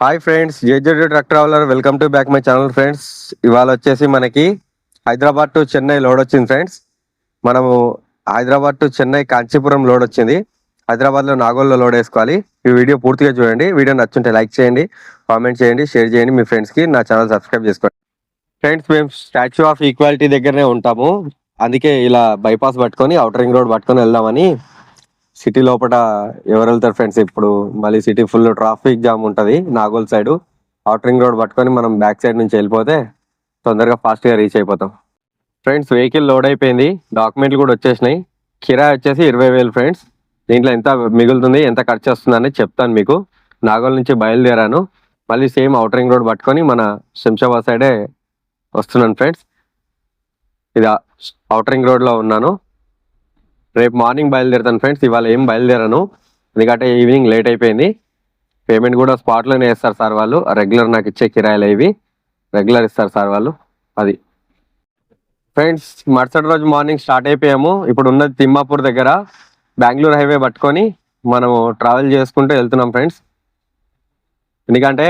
Hi friends, JJD truck traveller welcome to back my channel friends. ఇవాళ వచ్చేసి మనకి Hyderabad to Chennai load వచ్చింది friends. మనము హైదరాబాద్ టు చెన్నై కాంచీపురం లోడ్ వచ్చింది. హైదరాబాద్లో నాగోల్లో లోడ్ వేసుకోవాలి. ఈ వీడియో పూర్తిగా చూడండి. వీడియో నచ్చుంటే లైక్ చేయండి, కామెంట్ చేయండి, షేర్ చేయండి, మీ ఫ్రెండ్స్కి నా ఛానల్ సబ్స్క్రైబ్ చేసుకోండి. ఫ్రెండ్స్, మేము స్టాచ్యూ ఆఫ్ ఈక్వాలిటీ దగ్గరనే ఉంటాము. అందుకే ఇలా బైపాస్ పట్టుకొని అవుటర్ రింగ్ రోడ్ పట్టుకొని వెళ్దామని. సిటీ లోపల ఎవరు వెళ్తారు ఫ్రెండ్స్? ఇప్పుడు మళ్ళీ సిటీ ఫుల్ ట్రాఫిక్ జామ్ ఉంటుంది. Nagole side outer ring road పట్టుకొని మనం బ్యాక్ సైడ్ నుంచి వెళ్ళిపోతే తొందరగా ఫాస్ట్గా రీచ్ అయిపోతాం. ఫ్రెండ్స్, వెహికల్ లోడ్ అయిపోయింది, డాక్యుమెంట్లు కూడా వచ్చేసినాయి. కిరాయి వచ్చేసి 20,000 ఫ్రెండ్స్. దీంట్లో ఎంత మిగులుతుంది, ఎంత ఖర్చు వస్తుంది అనేది చెప్తాను మీకు. నాగోల్ నుంచి బయలుదేరాను, మళ్ళీ సేమ్ అవుటర్ రింగ్ రోడ్ పట్టుకొని మన శంషాబాద్ సైడే వస్తున్నాను ఫ్రెండ్స్. ఇది అవుటర్ రింగ్ రోడ్లో ఉన్నాను. రేపు మార్నింగ్ బయలుదేరుతాను ఫ్రెండ్స్. ఇవాళ ఏం బయలుదేరాను, ఎందుకంటే ఈవినింగ్ లేట్ అయిపోయింది. పేమెంట్ కూడా స్పాట్లోనే వేస్తారు సార్ వాళ్ళు. రెగ్యులర్ నాకు ఇచ్చే కిరాయిలు ఇవి రెగ్యులర్ ఇస్తారు సార్ వాళ్ళు. అది ఫ్రెండ్స్, మరుసటి రోజు మార్నింగ్ స్టార్ట్ అయిపోయాము. ఇప్పుడు ఉన్నది తిమ్మాపూర్ దగ్గర. బెంగళూరు హైవే పట్టుకొని మనము ట్రావెల్ చేసుకుంటూ వెళ్తున్నాం ఫ్రెండ్స్. ఎందుకంటే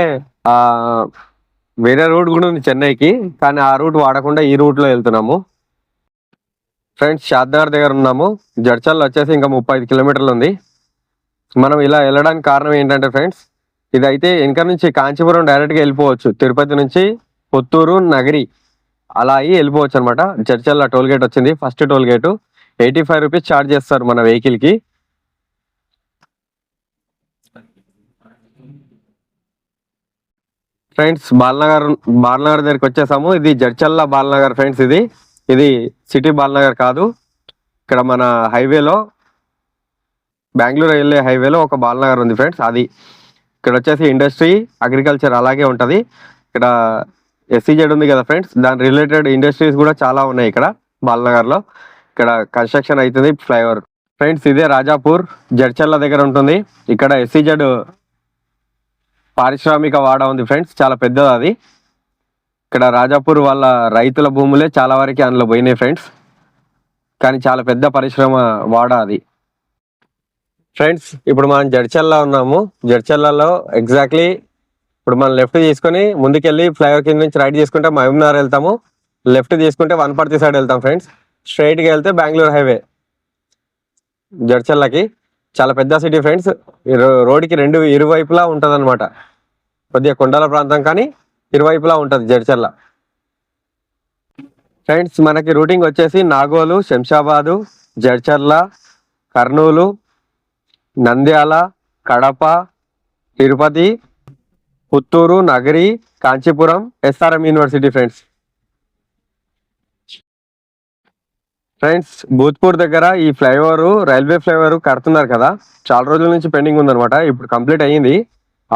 వేరే రూట్ కూడా ఉంది చెన్నైకి, కానీ ఆ రూట్ వాడకుండా ఈ రూట్లో వెళ్తున్నాము ఫ్రెండ్స్. షాద్నగర్ దగ్గర ఉన్నాము. జడ్చల్ వచ్చేసి ఇంకా 35 కిలోమీటర్లు ఉంది. మనం ఇలా వెళ్ళడానికి కారణం ఏంటంటే ఫ్రెండ్స్, ఇదైతే వెనక నుంచి కాంచీపురం డైరెక్ట్గా వెళ్ళిపోవచ్చు. తిరుపతి నుంచి పుత్తూరు నగరి అలా అయ్యి వెళ్ళిపోవచ్చు అనమాట. జడ్చల్ల టోల్ గేట్ వచ్చింది, first toll gate. 85 rupees charge చేస్తారు మన వెహికల్కి. ఫ్రెండ్స్, బాలనగర్ దగ్గరికి వచ్చేసాము. ఇది జడ్చల్ల బాలనగర్ ఫ్రెండ్స్. ఇది సిటీ బాలనగర్ కాదు. ఇక్కడ మన హైవేలో, బెంగళూరు వెళ్ళే హైవేలో ఒక బాలనగర్ ఉంది ఫ్రెండ్స్. అది ఇక్కడ వచ్చేసి ఇండస్ట్రీ, అగ్రికల్చర్ అలాగే ఉంటుంది. ఇక్కడ ఎస్సీజెడ్ ఉంది కదా ఫ్రెండ్స్, దాని రిలేటెడ్ ఇండస్ట్రీస్ కూడా చాలా ఉన్నాయి ఇక్కడ బాలనగర్లో. ఇక్కడ కన్స్ట్రక్షన్ అవుతుంది ఫ్లైఓవర్ ఫ్రెండ్స్. ఇదే రాజాపూర్, జడ్చల్ల దగ్గర ఉంటుంది. ఇక్కడ ఎస్సీజెడ్ పారిశ్రామిక వాడ ఉంది ఫ్రెండ్స్, చాలా పెద్దది అది. ఇక్కడ రాజాపూర్ వాళ్ళ రైతుల భూములే చాలా వరకు అందులో పోయినాయి ఫ్రెండ్స్, కానీ చాలా పెద్ద పరిశ్రమ వాడ అది ఫ్రెండ్స్. ఇప్పుడు మనం జడ్చల్లో ఉన్నాము. జడ్చల్లలో ఎగ్జాక్ట్లీ ఇప్పుడు మనం లెఫ్ట్ తీసుకొని ముందుకెళ్ళి ఫ్లైఓవర్ కింద నుంచి రైట్ తీసుకుంటే మహబూబ్నగర్ వెళ్తాము. లెఫ్ట్ తీసుకుంటే వనపర్తి సైడ్ వెళ్తాం ఫ్రెండ్స్. స్ట్రైట్గా వెళ్తే బెంగళూరు హైవే జడ్చల్లకి. చాలా పెద్ద సిటీ ఫ్రెండ్స్. రోడ్డుకి ఇరువైపులా ఉంటుంది అనమాట. కొద్దిగా కొండల ప్రాంతం, కానీ ఇరువైపులా ఉంటుంది జడ్చల్ల ఫ్రెండ్స్. మనకి రూటింగ్ వచ్చేసి Nagole, Shamshabad, Jadcherla, Kurnool, Nandyal, Kadapa, Tirupati, Puttur Nagari, Kanchipuram, SRM university friends. Bhoothpur దగ్గర ఈ ఫ్లైఓవర్, రైల్వే ఫ్లైఓవర్ కడుతున్నారు కదా, చాలా రోజుల నుంచి పెండింగ్ ఉందన్నమాట. ఇప్పుడు కంప్లీట్ అయ్యింది.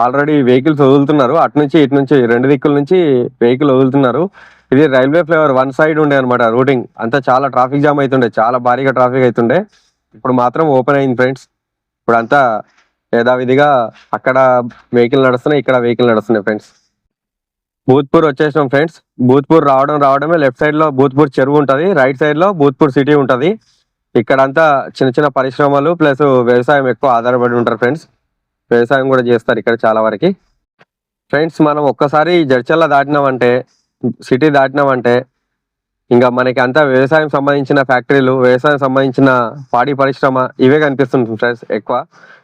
ఆల్రెడీ వెహికల్స్ వదులుతున్నారు. అటు నుంచి ఇటు నుంచి రెండు దిక్కుల నుంచి వెహికల్ వదులుతున్నారు. ఇది రైల్వే ఫ్లైఓవర్ వన్ సైడ్ ఉండే అనమాట రూటింగ్ అంతా. చాలా ట్రాఫిక్ జామ్ అవుతుండే, చాలా భారీగా ట్రాఫిక్ అవుతుండే. ఇప్పుడు మాత్రం ఓపెన్ అయింది ఫ్రెండ్స్. ఇప్పుడు అంతా యథావిధిగా అక్కడ వెహికల్ నడుస్తున్నాయి, ఇక్కడ వెహికల్ నడుస్తున్నాయి ఫ్రెండ్స్. భూత్పూర్ వచ్చేసినాం ఫ్రెండ్స్. భూత్పూర్ రావడమే లెఫ్ట్ సైడ్ లో భూత్పూర్ చెరువు ఉంటుంది, రైట్ సైడ్ లో భూత్పూర్ సిటీ ఉంటుంది. ఇక్కడంతా చిన్న చిన్న పరిశ్రమలు ప్లస్ వ్యవసాయం ఎక్కువ ఆధారపడి ఉంటారు ఫ్రెండ్స్. వ్యవసాయం కూడా చేస్తారు ఇక్కడ చాలా వరకు ఫ్రెండ్స్. మనం ఒక్కసారి జడ్చల్ల దాటినామంటే, సిటీ దాటినామంటే ఇంకా మనకి అంతా వ్యవసాయం సంబంధించిన ఫ్యాక్టరీలు, వ్యవసాయం సంబంధించిన పాడి పరిశ్రమ ఇవే కనిపిస్తుంది ఫ్రెండ్స్ ఎక్కువ.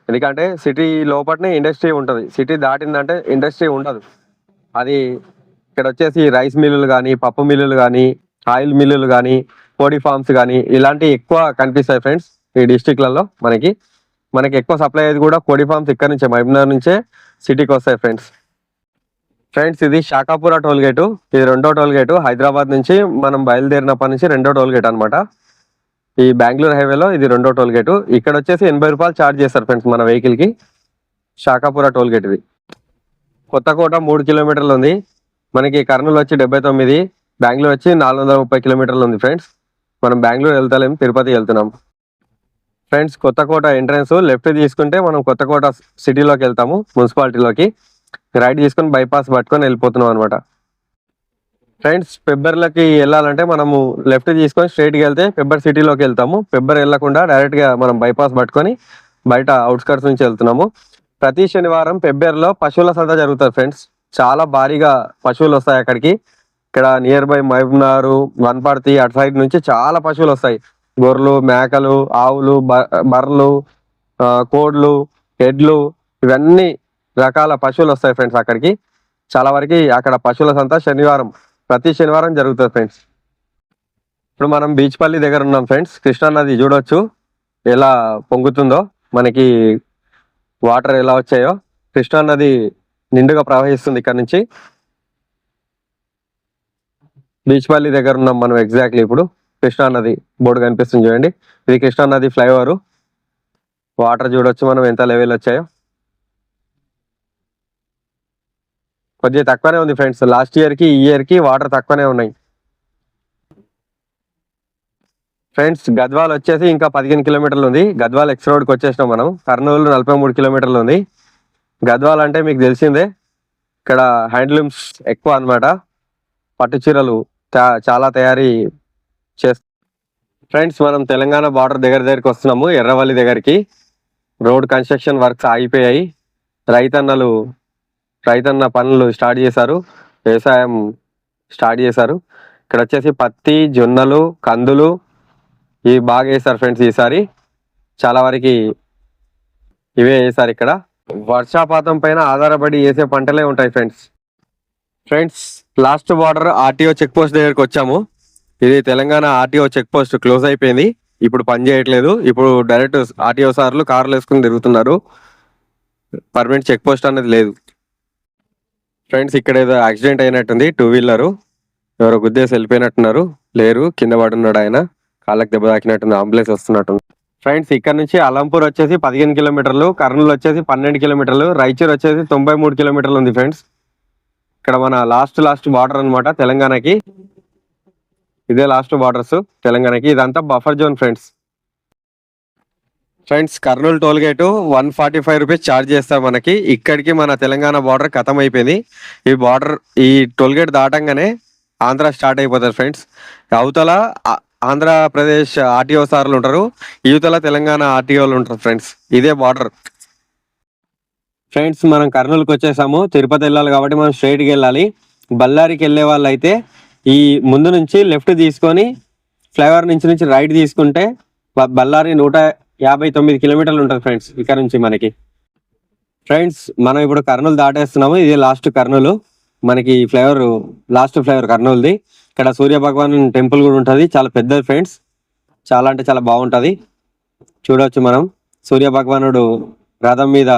ఎందుకంటే సిటీ లోపలనే ఇండస్ట్రీ ఉంటుంది. సిటీ దాటిందంటే ఇండస్ట్రీ ఉండదు. అది ఇక్కడ వచ్చేసి రైస్ మిల్లులు కానీ, పప్పు మిల్లులు కానీ, ఆయిల్ మిల్లులు కానీ, కోడి ఫార్మ్స్ కానీ ఇలాంటివి ఎక్కువ కనిపిస్తాయి ఫ్రెండ్స్. ఈ డిస్టిక్లలో మనకి ఎక్కువ సప్లై అయ్యేది కూడా కోడి ఫార్మ్స్ ఇక్కడ నుంచే, మహబూబ్నగర్ నుంచే సిటీకి వస్తాయి ఫ్రెండ్స్. ఇది షాకాపుర టోల్ గేటు. ఇది రెండో టోల్ గేటు. హైదరాబాద్ నుంచి మనం బయలుదేరినప్పటి నుంచి రెండో టోల్ గేట్ అనమాట. ఈ బెంగళూరు హైవేలో ఇది రెండో టోల్ గేటు. ఇక్కడ వచ్చేసి 80 రూపాయలు ఛార్జ్ చేస్తారు ఫ్రెండ్స్ మన వెహికల్కి. షాకాపుర టోల్ గేట్ ఇది. కొత్తకోట 3 కిలోమీటర్లు ఉంది మనకి. కర్నూలు వచ్చి 79, బెంగళూరు వచ్చి 430 కిలోమీటర్లు ఉంది ఫ్రెండ్స్. మనం బెంగళూరు వెళ్తలేం, తిరుపతి వెళ్తున్నాం ఫ్రెండ్స్. కొత్తకోట ఎంట్రన్స్ లెఫ్ట్ తీసుకుంటే మనం కొత్తకోట సిటీలోకి వెళ్తాము, మున్సిపాలిటీలోకి. రైట్ తీసుకొని బైపాస్ పట్టుకొని వెళ్ళిపోతున్నాం అనమాట ఫ్రెండ్స్. పెబ్బర్లకి వెళ్ళాలంటే మనము లెఫ్ట్ తీసుకొని స్ట్రైట్గా వెళ్తే పెబ్బర్ సిటీలోకి వెళ్తాము. పెబ్బర్ వెళ్ళకుండా డైరెక్ట్గా మనం బైపాస్ పట్టుకొని బయట అవుట్స్కట్స్ నుంచి వెళ్తున్నాము. ప్రతి శనివారం పెబ్బేరులో పశువుల సంత జరుగుతుంది ఫ్రెండ్స్. చాలా భారీగా పశువులు వస్తాయి అక్కడికి. ఇక్కడ నియర్ బై మహబూబ్నగర్, వనపర్తి అటు సైడ్ నుంచి చాలా పశువులు వస్తాయి. గొర్రెలు, మేకలు, ఆవులు, బర్రెలు, కోడ్లు, ఎడ్లు, ఇవన్నీ రకాల పశువులు వస్తాయి ఫ్రెండ్స్ అక్కడికి. చాలా వరకు అక్కడ పశువుల సంత ప్రతి శనివారం జరుగుతుంది ఫ్రెండ్స్. ఇప్పుడు మనం బీచ్పల్లి దగ్గర ఉన్నాం ఫ్రెండ్స్. కృష్ణా నది చూడొచ్చు ఎలా పొంగుతుందో, మనకి వాటర్ ఎలా వచ్చాయో. కృష్ణా నది నిండుగా ప్రవహిస్తుంది ఇక్కడ నుంచి. బీచ్పల్లి దగ్గర ఉన్నాం మనం ఎగ్జాక్ట్లీ. ఇప్పుడు కృష్ణా నది బోర్డు కనిపిస్తుంది చూడండి. ఇది కృష్ణా నది ఫ్లైఓవర్. వాటర్ చూడొచ్చు మనం ఎంత లెవెల్ వచ్చాయో. కొద్దిగా తక్కువనే ఉంది ఫ్రెండ్స్. లాస్ట్ ఇయర్ కి ఈ ఇయర్ కి వాటర్ తక్కువనే ఉన్నాయి ఫ్రెండ్స్. గద్వాల్ వచ్చేసి ఇంకా 15 కిలోమీటర్లు ఉంది. గద్వాల్ ఎక్స్ రోడ్కి వచ్చేసినాం మనం. కర్నూలు 43 కిలోమీటర్లు ఉంది. గద్వాల్ అంటే మీకు తెలిసిందే, ఇక్కడ హ్యాండ్లూమ్స్ ఎక్కువ అనమాట. పట్టు చీరలు చాలా తయారీ చేస్తాం ఫ్రెండ్స్. మనం తెలంగాణ బార్డర్ దగ్గరికి వస్తున్నాము, ఎర్రవల్లి దగ్గరికి. రోడ్ కన్స్ట్రక్షన్ వర్క్స్ ఆగిపోయాయి. రైతన్న పనులు స్టార్ట్ చేశారు, వ్యవసాయం స్టార్ట్ చేశారు. ఇక్కడ వచ్చేసి పత్తి, జొన్నలు, కందులు ఇవి బాగా వేశారు ఫ్రెండ్స్. ఈసారి చాలా వరకు ఇవే వేశారు. ఇక్కడ వర్షాపాతం పైన ఆధారపడి వేసే పంటలే ఉంటాయి friends. Last border RTO check post దగ్గరికి వచ్చాము. ఇది Telangana RTO check post close అయిపోయింది, ఇప్పుడు పని చేయట్లేదు. ఇప్పుడు డైరెక్ట్ ఆర్టీఓ సార్లు కార్లు వేసుకుని తిరుగుతున్నారు. పర్మనెంట్ చెక్ పోస్ట్ అనేది లేదు ఫ్రెండ్స్. ఇక్కడ ఏదో యాక్సిడెంట్ అయినట్టుంది. 2 వీలరు ఎవరో గుద్దేసి వెళ్ళిపోయినట్టున్నారు. లేరు, కింద పడున్నాడు ఆయన. కాళ్ళకి దెబ్బ తాకినట్టుంది. Ambulance వస్తున్నట్టుంది friends. ఇక్కడ నుంచి అలంపూర్ వచ్చేసి 15 కిలోమీటర్లు, కర్నూలు వచ్చేసి 12 కిలోమీటర్లు, రాయచూర్ వచ్చేసి 93 కిలోమీటర్లు ఉంది ఫ్రెండ్స్. ఇక్కడ మన లాస్ట్ బార్డర్ అనమాట తెలంగాణకి. ఇదే లాస్ట్ బార్డర్స్ తెలంగాణకి. ఇదంతా buffer zone friends. Kurnool toll gate 145 rupees charge చేస్తారు మనకి. ఇక్కడికి మన తెలంగాణ బార్డర్ ఖతం అయిపోయింది. ఈ టోల్ గేట్ దాటంగానే ఆంధ్ర స్టార్ట్ అయిపోతారు ఫ్రెండ్స్. అవతల ఆంధ్రప్రదేశ్ ఆర్టీఓ సార్లు ఉంటారు, యువతల తెలంగాణ ఆర్టీఓలు ఉంటారు ఫ్రెండ్స్. ఇదే బార్డర్ ఫ్రెండ్స్. మనం కర్నూలుకి వచ్చేసాము. తిరుపతి వెళ్ళాలి కాబట్టి మనం స్ట్రైట్కి వెళ్ళాలి. బళ్ళారికి వెళ్ళే వాళ్ళు అయితే ఈ ముందు నుంచి లెఫ్ట్ తీసుకొని ఫ్లైఓవర్ నుంచి రైట్ తీసుకుంటే బళ్ళారి 159 కిలోమీటర్లు ఉంటుంది ఫ్రెండ్స్ ఇక్కడ నుంచి మనకి. ఫ్రెండ్స్ మనం ఇప్పుడు కర్నూలు దాటేస్తున్నాము. ఇది లాస్ట్ కర్నూలు మనకి. ఫ్లైఓవర్ లాస్ట్ ఫ్లైఓవర్ కర్నూలుది. ఇక్కడ సూర్య భగవాన్ టెంపుల్ కూడా ఉంటుంది, చాలా పెద్దది ఫ్రెండ్స్. చాలా అంటే చాలా బాగుంటుంది. చూడవచ్చు మనం సూర్య భగవానుడు రథం మీద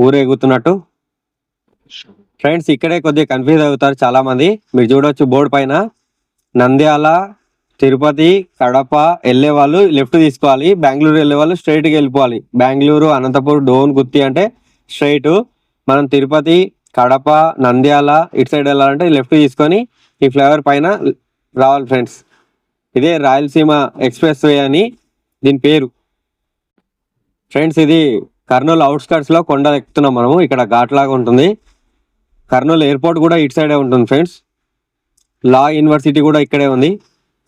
ఊరేగుతున్నట్టు ఫ్రెండ్స్. ఇక్కడే కొద్దిగా కన్ఫ్యూజ్ అవుతారు చాలా మంది. మీరు చూడవచ్చు బోర్డు పైన నంద్యాల, తిరుపతి, కడప వెళ్ళే వాళ్ళు లెఫ్ట్ తీసుకోవాలి, బెంగళూరు వెళ్ళే వాళ్ళు స్ట్రైట్కి వెళ్ళిపోవాలి. బెంగళూరు, అనంతపూర్, డోన్, గుత్తి అంటే స్ట్రైట్. మనం తిరుపతి, కడప, నంద్యాల ఇటు సైడ్ వెళ్ళాలంటే లెఫ్ట్ తీసుకొని ఈ ఫ్లైఓవర్ పైన రావాలి ఫ్రెండ్స్. ఇదే రాయలసీమ ఎక్స్ప్రెస్ వే అని దీని పేరు ఫ్రెండ్స్. ఇది కర్నూలు అవుట్స్కట్స్ లో కొండ ఎక్కుతున్నాం మనము. ఇక్కడ ఘాట్ లాగా ఉంటుంది. కర్నూలు ఎయిర్పోర్ట్ కూడా ఇటు సైడే ఉంటుంది ఫ్రెండ్స్. లా యూనివర్సిటీ కూడా ఇక్కడే ఉంది,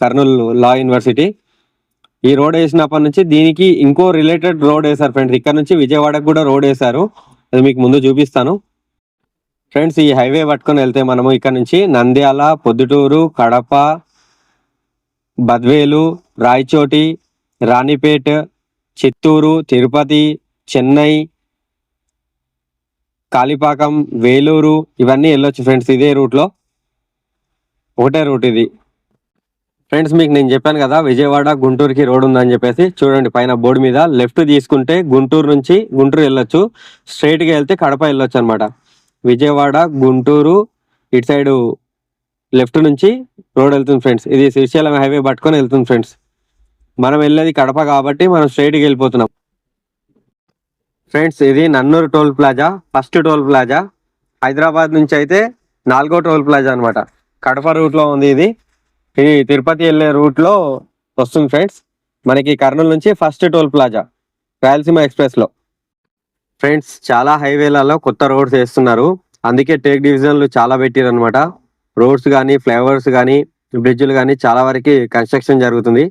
కర్నూలు లా యూనివర్సిటీ. ఈ రోడ్ వేసినప్పటి నుంచి దీనికి ఇంకో రిలేటెడ్ రోడ్ వేశారు ఫ్రెండ్స్. ఇక్కడ నుంచి విజయవాడకు కూడా రోడ్ వేశారు, అది మీకు ముందు చూపిస్తాను ఫ్రెండ్స్. ఈ హైవే పట్టుకొని వెళ్తే మనము ఇక్కడ నుంచి నంద్యాల, పొద్దుటూరు, కడప, బద్వేలు, రాయచోటి, రాణిపేట్, చిత్తూరు, తిరుపతి, చెన్నై, కాళీపాకం, వేలూరు ఇవన్నీ వెళ్ళొచ్చు ఫ్రెండ్స్. ఇదే రూట్లో ఒకటే రూట్ ఇది ఫ్రెండ్స్. మీకు నేను చెప్పాను కదా విజయవాడ గుంటూరుకి రోడ్ ఉందని చెప్పేసి. చూడండి పైన బోర్డు మీద లెఫ్ట్ తీసుకుంటే గుంటూరు వెళ్ళొచ్చు, స్ట్రైట్గా వెళ్తే కడప వెళ్ళొచ్చు అనమాట. విజయవాడ, గుంటూరు ఇటు సైడు లెఫ్ట్ నుంచి రోడ్ వెళ్తుంది ఫ్రెండ్స్. ఇది శ్రీశైలం హైవే పట్టుకొని వెళ్తుంది ఫ్రెండ్స్. మనం వెళ్ళేది కడప కాబట్టి మనం స్ట్రైట్కి వెళ్ళిపోతున్నాం ఫ్రెండ్స్. ఇది Nannur toll plaza, first toll plaza. Hyderabad నుంచి అయితే 4వ టోల్ ప్లాజా అనమాట. కడప రూట్లో ఉంది ఇది. ఇది తిరుపతి వెళ్ళే రూట్లో వస్తుంది ఫ్రెండ్స్. మనకి కర్నూలు నుంచి first toll plaza Rayalaseema express లో ఫ్రెండ్స్. చాలా హైవేలలో కొత్త రోడ్స్ వేస్తున్నారు, అందుకే టేక్ డివిజన్లు చాలా పెట్టారు అనమాట. రోడ్స్ కానీ, ఫ్లైఓవర్స్ కానీ, బ్రిడ్జ్లు కానీ చాలా వరకు కన్స్ట్రక్షన్ జరుగుతుంది.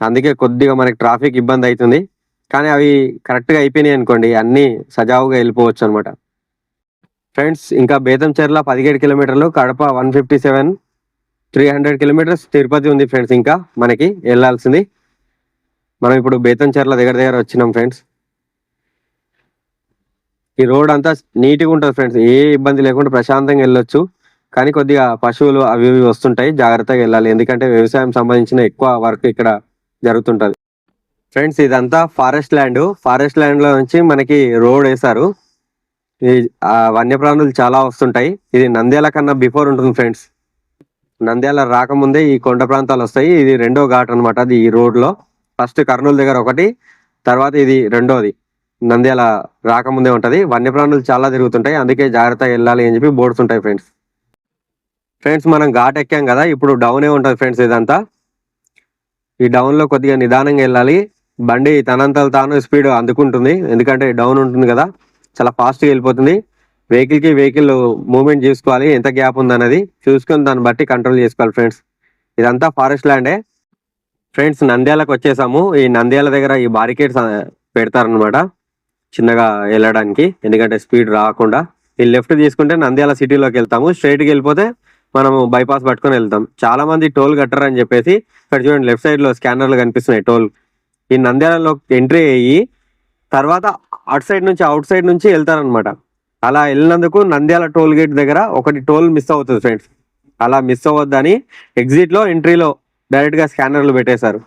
అందుకే కొద్దిగా మనకి ట్రాఫిక్ ఇబ్బంది అవుతుంది. కానీ అవి కరెక్ట్గా అయిపోయినాయి అనుకోండి, అన్నీ సజావుగా వెళ్ళిపోవచ్చు అనమాట. ఫ్రెండ్స్ ఇంకా బేతంచెర్ల 17 కిలోమీటర్లు, కడప 157, 300 కిలోమీటర్స్ తిరుపతి ఉంది ఫ్రెండ్స్. ఇంకా మనకి వెళ్ళాల్సింది. మనం ఇప్పుడు బేతంచెర్ల దగ్గర దగ్గర వచ్చినాం ఫ్రెండ్స్. ఈ రోడ్ అంతా నీట్గా ఉంటుంది ఫ్రెండ్స్, ఏ ఇబ్బంది లేకుండా ప్రశాంతంగా వెళ్ళొచ్చు. కానీ కొద్దిగా పశువులు అవి ఇవి వస్తుంటాయి, జాగ్రత్తగా వెళ్ళాలి. ఎందుకంటే వ్యవసాయం సంబంధించిన ఎక్కువ వర్క్ ఇక్కడ జరుగుతుంటది ఫ్రెండ్స్. ఇదంతా ఫారెస్ట్ ల్యాండ్. ఫారెస్ట్ ల్యాండ్ లో నుంచి మనకి రోడ్ వేశారు. ఈ వన్యప్రాణులు చాలా వస్తుంటాయి. ఇది నంద్యాల కన్నా బిఫోర్ ఉంటుంది ఫ్రెండ్స్. నంద్యాల రాకముందే ఈ కొండ ప్రాంతాలు వస్తాయి. ఇది రెండో ఘాట్ అనమాట. అది ఈ రోడ్ లో ఫస్ట్ కర్నూలు దగ్గర ఒకటి, తర్వాత ఇది రెండోది. నంద్యాల రాకముందే ఉంటది. వన్యప్రాణులు చాలా తిరుగుతుంటాయి, అందుకే జాగ్రత్తగా వెళ్ళాలి అని చెప్పి బోర్డ్స్ ఉంటాయి ఫ్రెండ్స్. ఫ్రెండ్స్ మనం ఘాట్ ఎక్కాం కదా, ఇప్పుడు డౌనే ఉంటుంది ఫ్రెండ్స్. ఇదంతా ఈ డౌన్ లో కొద్దిగా నిదానంగా వెళ్ళాలి. బండి తనంతలు తాను స్పీడ్ అందుకుంటుంది, ఎందుకంటే డౌన్ ఉంటుంది కదా, చాలా ఫాస్ట్గా వెళ్ళిపోతుంది. వెహికల్ మూవ్మెంట్ చూసుకోవాలి, ఎంత గ్యాప్ ఉందన్నది చూసుకొని దాన్ని బట్టి కంట్రోల్ చేసుకోవాలి ఫ్రెండ్స్. ఇదంతా ఫారెస్ట్ ల్యాండే ఫ్రెండ్స్. నంద్యాలకు వచ్చేసాము. ఈ నంద్యాల దగ్గర ఈ బారికేడ్స్ పెడతారనమాట చిన్నగా వెళ్ళడానికి, ఎందుకంటే స్పీడ్ రాకుండా. ఈ లెఫ్ట్ తీసుకుంటే నంద్యాల సిటీలోకి వెళ్తాము, స్ట్రైట్కి వెళ్ళిపోతే మనము బైపాస్ పట్టుకొని వెళ్తాం. చాలా మంది టోల్ కట్టరని చెప్పేసి ఇక్కడ చూడండి లెఫ్ట్ సైడ్ లో స్కానర్లు కనిపిస్తున్నాయి టోల్. ఈ నంద్యాలలో ఎంట్రీ అయ్యి తర్వాత అటు సైడ్ నుంచి అవుట్ సైడ్ నుంచి వెళ్తారనమాట. అలా వెళ్ళినందుకు నంద్యాల టోల్ గేట్ దగ్గర ఒకటి టోల్ మిస్ అవుతుంది ఫ్రెండ్స్. అలా మిస్ అవ్వద్దని ఎగ్జిట్ లో ఎంట్రీలో డైరెక్ట్ గా స్కానర్లు పెట్టేశారు.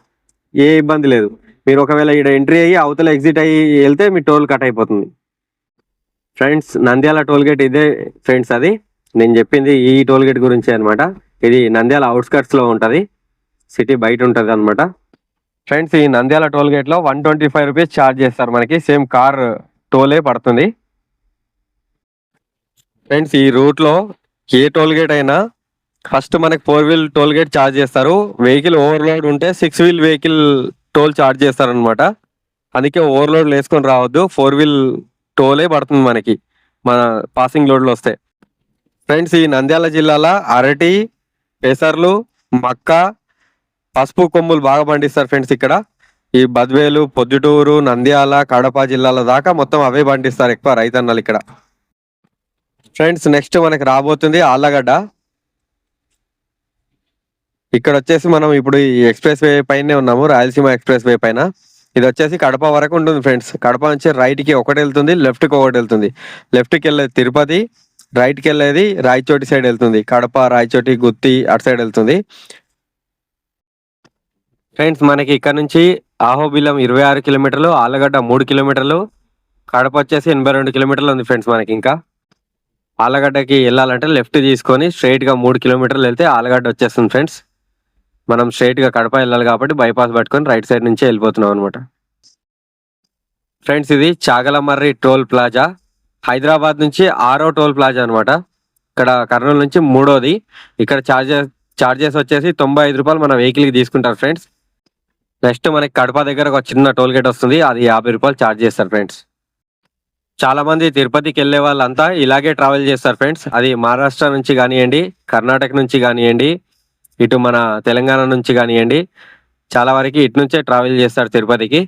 ఏ ఇబ్బంది లేదు. మీరు ఒకవేళ ఇక్కడ ఎంట్రీ అయ్యి అవతల ఎగ్జిట్ అయ్యి వెళ్తే మీ టోల్ కట్ అయిపోతుంది ఫ్రెండ్స్. నంద్యాల టోల్ గేట్ ఇదే ఫ్రెండ్స్. అది నేను చెప్పింది ఈ టోల్ గేట్ గురించి అనమాట. ఇది నంద్యాల అవుట్స్కర్ట్స్ లో ఉంటది, సిటీ బయట ఉంటది అనమాట ఫ్రెండ్స్. ఈ నంద్యాల టోల్ గేట్ లో 125 రూపీస్ ఛార్జ్ చేస్తారు మనకి. సేమ్ కార్ టోలే పడుతుంది ఫ్రెండ్స్. ఈ రూట్ లో ఏ టోల్ గేట్ అయినా ఫస్ట్ మనకి 4 వీల్ టోల్ గేట్ ఛార్జ్ చేస్తారు. వెహికల్ ఓవర్లోడ్ ఉంటే 6 వీల్ వెహికల్ టోల్ ఛార్జ్ చేస్తారు అనమాట. అందుకే ఓవర్లోడ్ వేసుకొని రావద్దు, 4 వీల్ టోలే పడుతుంది మనకి మన పాసింగ్ లోడ్లు వస్తే ఫ్రెండ్స్. ఈ నంద్యాల జిల్లాలో అరటి, పెసర్లు, మక్క, పసుపు కొమ్ములు బాగా పండిస్తారు ఫ్రెండ్స్. ఇక్కడ ఈ బద్వేలు, పొద్దుటూరు, నంద్యాల, కడప జిల్లాల దాకా మొత్తం అవే పండిస్తారు ఎక్కువ రైతన్నలు ఇక్కడ ఫ్రెండ్స్. నెక్స్ట్ మనకి రాబోతుంది ఆళ్ళగడ్డ. ఇక్కడ వచ్చేసి మనం ఇప్పుడు ఈ ఎక్స్ప్రెస్ వే పైనే ఉన్నాము, రాయలసీమ ఎక్స్ప్రెస్ వే పైన. ఇది వచ్చేసి కడప వరకు ఉంటుంది ఫ్రెండ్స్. కడప నుంచి రైట్ కి ఒకటి వెళ్తుంది, లెఫ్ట్ కి ఒకటి వెళ్తుంది. లెఫ్ట్ కి వెళ్ళేది తిరుపతి, రైట్ కి వెళ్ళేది రాయచోటి సైడ్ వెళ్తుంది. కడప, రాయచోటి, గుత్తి అటు సైడ్ వెళ్తుంది ఫ్రెండ్స్. మనకి ఇక్కడ నుంచి ఆహోబిలం 26 కిలోమీటర్లు, ఆళ్ళగడ్డ 3 కిలోమీటర్లు, కడప వచ్చేసి 82 కిలోమీటర్లు ఉంది ఫ్రెండ్స్ మనకి. ఇంకా ఆళ్ళగడ్డకి వెళ్ళాలంటే లెఫ్ట్ తీసుకొని స్ట్రైట్ గా 3 కిలోమీటర్లు వెళ్తే ఆళ్ళగడ్డ వచ్చేస్తుంది ఫ్రెండ్స్. మనం స్ట్రైట్ గా కడప వెళ్ళాలి కాబట్టి బైపాస్ పట్టుకొని రైట్ సైడ్ నుంచి వెళ్ళిపోతున్నాం అనమాట ఫ్రెండ్స్. ఇది చాగలమర్రి టోల్ ప్లాజా, హైదరాబాద్ నుంచి 6వ టోల్ ప్లాజా అనమాట. ఇక్కడ కర్నూలు నుంచి 3వది. ఇక్కడ చార్జెస్ వచ్చేసి 95 రూపాయలు మన వెహికల్ కి తీసుకుంటారు ఫ్రెండ్స్. నెక్స్ట్ మనకి కడప దగ్గర ఒక చిన్న టోల్ గేట్ వస్తుంది, అది 50 రూపాయలు ఛార్జ్ చేస్తారు ఫ్రెండ్స్. చాలా మంది తిరుపతికి వెళ్ళే వాళ్ళంతా ఇలాగే ట్రావెల్ చేస్తారు ఫ్రెండ్స్. అది మహారాష్ట్ర నుంచి కానివ్వండి, కర్ణాటక నుంచి కానివ్వండి, ఇటు మన తెలంగాణ నుంచి కానివ్వండి, చాలా వరకు ఇటు నుంచే ట్రావెల్ చేస్తారు తిరుపతికి.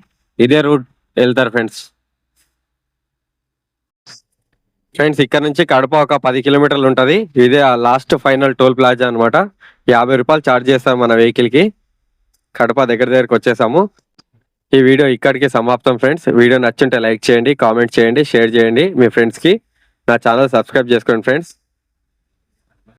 ఇదే రూట్ వెళ్తారు ఫ్రెండ్స్. ఇక్కడ నుంచి కడప ఒక 10 కిలోమీటర్లు ఉంటుంది. ఇదే లాస్ట్ ఫైనల్ టోల్ ప్లాజా అనమాట. 50 రూపాయలు ఛార్జ్ చేస్తారు మన వెహికల్ కి. కడప దగ్గరికి వచ్చేసాము. ఈ వీడియో ఇక్కడికి సమాప్తం ఫ్రెండ్స్. వీడియో నచ్చుంటే లైక్ చేయండి, కామెంట్ చేయండి, షేర్ చేయండి మీ ఫ్రెండ్స్ కి. నా ఛానల్ సబ్స్క్రైబ్ చేసుకోండి ఫ్రెండ్స్.